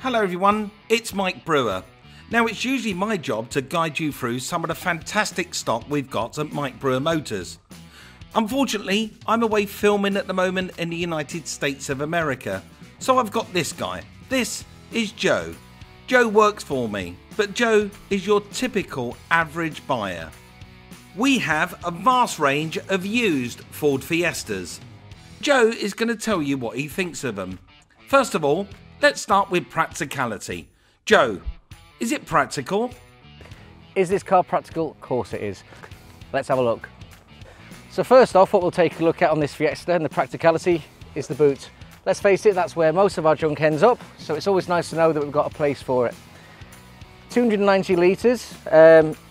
Hello everyone, it's Mike Brewer. Now it's usually my job to guide you through some of the fantastic stock we've got at Mike Brewer Motors. Unfortunately, I'm away filming at the moment in the United States of America, so I've got this guy. This is Joe. Joe works for me, but Joe is your typical average buyer. We have a vast range of used Ford Fiestas. Joe is going to tell you what he thinks of them. First of all, let's start with practicality. Joe, is it practical? Is this car practical? Of course it is. Let's have a look. So first off, what we'll take a look at on this Fiesta and the practicality is the boot. Let's face it, that's where most of our junk ends up, so it's always nice to know that we've got a place for it. 290 litres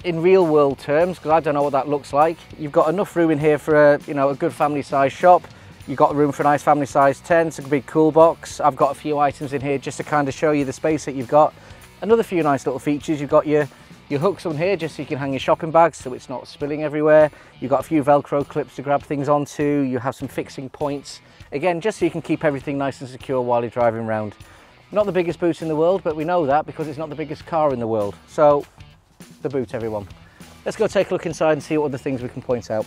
in real world terms, because I don't know what that looks like. You've got enough room in here for a good family size shop. You've got room for a nice family size tent, a big cool box. I've got a few items in here just to kind of show you the space that you've got. Another few nice little features. You've got your hooks on here just so you can hang your shopping bags so it's not spilling everywhere. You've got a few Velcro clips to grab things onto. You have some fixing points. Again, just so you can keep everything nice and secure while you're driving around. Not the biggest boot in the world, but we know that because it's not the biggest car in the world. So, the boot, everyone. Let's go take a look inside and see what other things we can point out.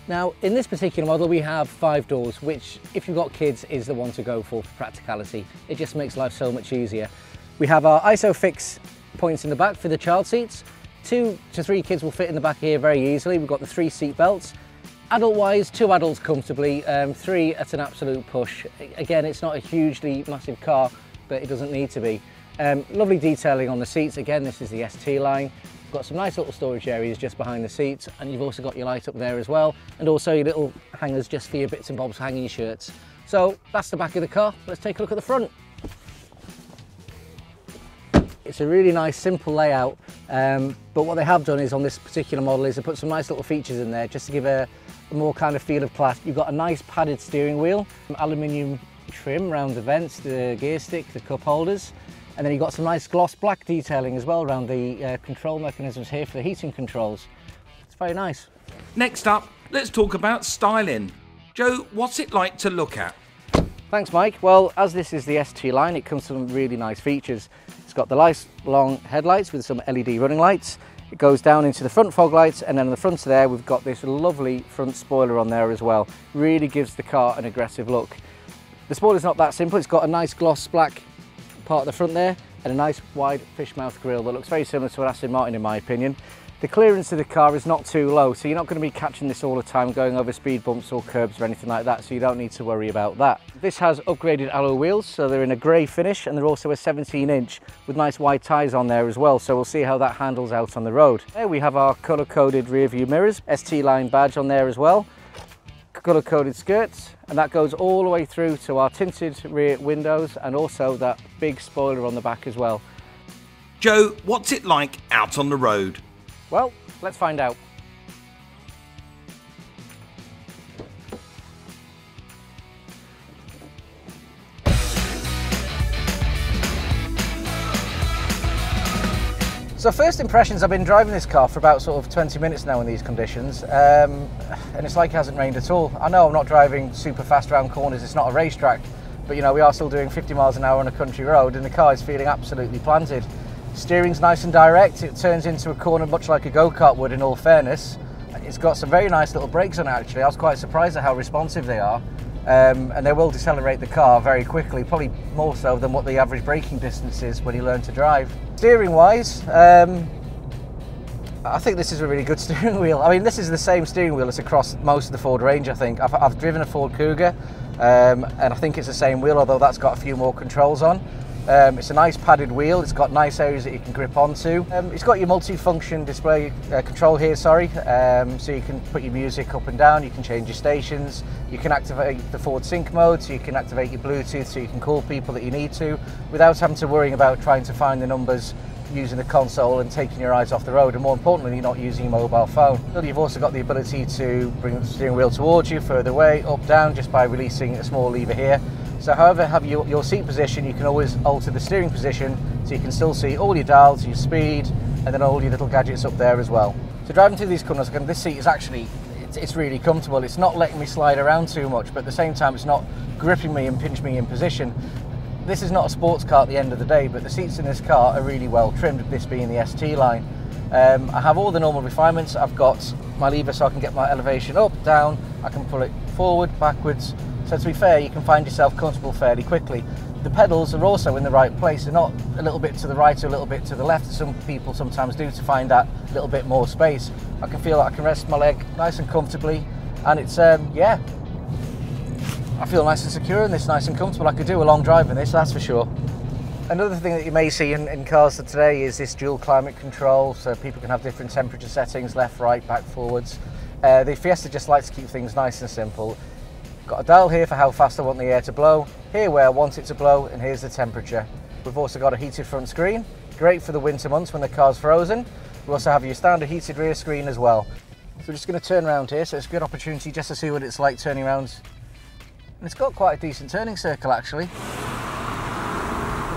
Now, in this particular model, we have 5 doors, which, if you've got kids, is the one to go for practicality. It just makes life so much easier. We have our ISOFIX points in the back for the child seats. 2 to 3 kids will fit in the back here very easily. We've got the 3 seat belts. Adult-wise, 2 adults comfortably, 3 at an absolute push. Again, it's not a hugely massive car, but it doesn't need to be. Lovely detailing on the seats. Again, this is the ST-Line. Got some nice little storage areas just behind the seats, and you've also got your light up there as well, and also your little hangers just for your bits and bobs hanging your shirts. So that's the back of the car. Let's take a look at the front. It's a really nice simple layout, but what they have done is on this particular model is they put some nice little features in there just to give a more kind of feel of class. You've got a nice padded steering wheel, aluminium trim around the vents, the gear stick, the cup holders. And then you've got some nice gloss black detailing as well around the control mechanisms here for the heating controls. It's very nice. Next up, let's talk about styling. Joe, what's it like to look at? Thanks, Mike. Well, as this is the ST-Line, it comes with some really nice features. It's got the nice long headlights with some LED running lights. It goes down into the front fog lights, and then on the front of there, we've got this lovely front spoiler on there as well. Really gives the car an aggressive look. The spoiler's not that simple. It's got a nice gloss black part of the front there and a nice wide fish mouth grille that looks very similar to an Aston Martin in my opinion. The clearance of the car is not too low, so you're not going to be catching this all the time going over speed bumps or curbs or anything like that, so you don't need to worry about that. This has upgraded alloy wheels, so they're in a grey finish, and they're also a 17-inch with nice wide tyres on there as well, so we'll see how that handles out on the road. There we have our colour-coded rear view mirrors, ST-Line badge on there as well. Colour-coded skirts, and that goes all the way through to our tinted rear windows and also that big spoiler on the back as well. Joe, what's it like out on the road? Well, let's find out. So first impressions, I've been driving this car for about sort of 20 minutes now in these conditions, and it's like it hasn't rained at all. I know I'm not driving super fast around corners, it's not a racetrack, but we are still doing 50 miles an hour on a country road, and the car is feeling absolutely planted. Steering's nice and direct, it turns into a corner much like a go-kart would in all fairness. It's got some very nice little brakes on it actually. I was quite surprised at how responsive they are. And they will decelerate the car very quickly, probably more so than what the average braking distance is when you learn to drive. Steering wise, I think this is a really good steering wheel. I mean, this is the same steering wheel that's across most of the Ford range, I think. I've driven a Ford Cougar, and I think it's the same wheel, although that's got a few more controls on. It's a nice padded wheel, it's got nice areas that you can grip onto. It's got your multi-function display control here, so you can put your music up and down, you can change your stations, you can activate the Ford Sync mode, so you can activate your Bluetooth so you can call people that you need to without having to worry about trying to find the numbers using the console and taking your eyes off the road, and more importantly, you're not using your mobile phone. You've also got the ability to bring the steering wheel towards you, further away, up, down, just by releasing a small lever here. So however have your seat position, you can always alter the steering position so you can still see all your dials, your speed, and then all your little gadgets up there as well. So driving through these corners, again, this seat is actually, it's really comfortable. It's not letting me slide around too much, but at the same time it's not gripping me and pinching me in position. This is not a sports car at the end of the day, but the seats in this car are really well trimmed, this being the ST-Line. I have all the normal refinements. I've got my lever so I can get my elevation up, down, I can pull it forward, backwards. So to be fair, you can find yourself comfortable fairly quickly. The pedals are also in the right place. They're not a little bit to the right or a little bit to the left, as some people sometimes do, to find that little bit more space. I can feel like I can rest my leg nice and comfortably, and it's, yeah, I feel nice and secure in this, nice and comfortable. I could do a long drive in this, that's for sure. Another thing that you may see in cars of today is this dual climate control, so people can have different temperature settings, left, right, back, forwards. The Fiesta just likes to keep things nice and simple. Got a dial here for how fast I want the air to blow, here where I want it to blow, and here's the temperature. We've also got a heated front screen, great for the winter months when the car's frozen. We also have your standard heated rear screen as well. So we're just going to turn around here, so it's a good opportunity just to see what it's like turning around. And it's got quite a decent turning circle actually.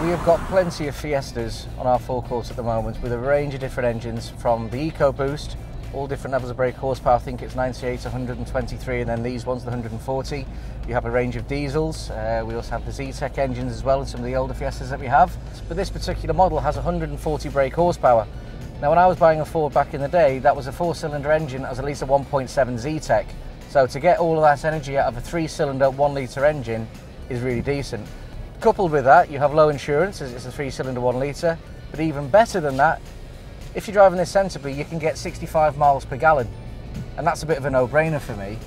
We have got plenty of Fiestas on our forecourt at the moment with a range of different engines, from the EcoBoost, all different levels of brake horsepower. I think it's 98, 123, and then these ones, the 140. You have a range of diesels. We also have the Z-Tech engines as well, and some of the older Fiestas that we have. But this particular model has 140 brake horsepower. Now, when I was buying a Ford back in the day, that was a 4-cylinder engine, that was at least a 1.7 Z-Tech. So to get all of that energy out of a 3-cylinder, 1-litre engine is really decent. Coupled with that, you have low insurance, as it's a 3-cylinder 1-litre. But even better than that, if you're driving this sensibly, you can get 65 miles per gallon, and that's a bit of a no-brainer for me.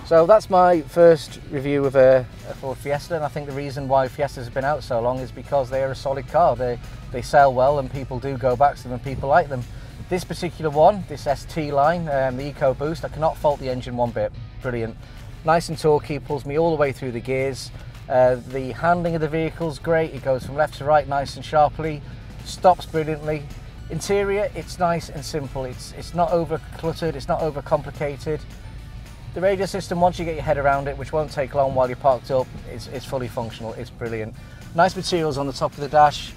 So that's my first review of a Ford Fiesta, and I think the reason why Fiestas have been out so long is because they are a solid car. They sell well, and people do go back to them, and people like them. This particular one, this ST-Line, the EcoBoost, I cannot fault the engine one bit. Brilliant. Nice and torquey, pulls me all the way through the gears. The handling of the vehicle's great. It goes from left to right nice and sharply. Stops brilliantly. Interior, it's nice and simple. It's not over cluttered, it's not over complicated. The radio system, once you get your head around it, which won't take long while you're parked up, it's fully functional. It's brilliant. Nice materials on the top of the dash,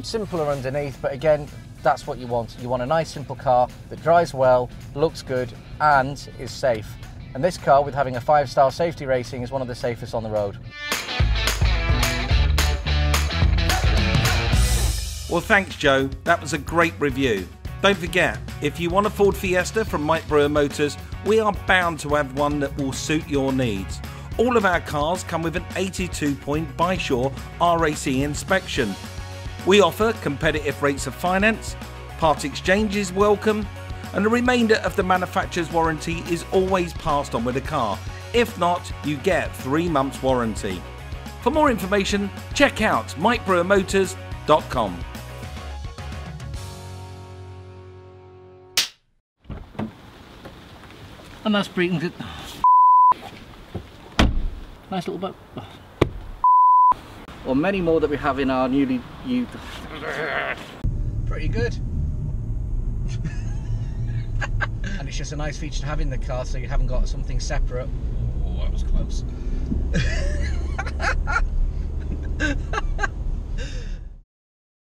simpler underneath, but again, that's what you want. You want a nice simple car that drives well, looks good, and is safe. And this car, with having a 5-star safety rating, is one of the safest on the road. Well, thanks, Joe. That was a great review. Don't forget, if you want a Ford Fiesta from Mike Brewer Motors, we are bound to have one that will suit your needs. All of our cars come with an 82-point by-shore RAC inspection. We offer competitive rates of finance, part exchange is welcome, and the remainder of the manufacturer's warranty is always passed on with the car. If not, you get 3 months warranty. For more information, check out mikebrewermotors.com. And that's breathing good. Nice little boat. Well, many more that we have in our newly used. Pretty good. And it's just a nice feature to have in the car, so you haven't got something separate. Oh, that was close.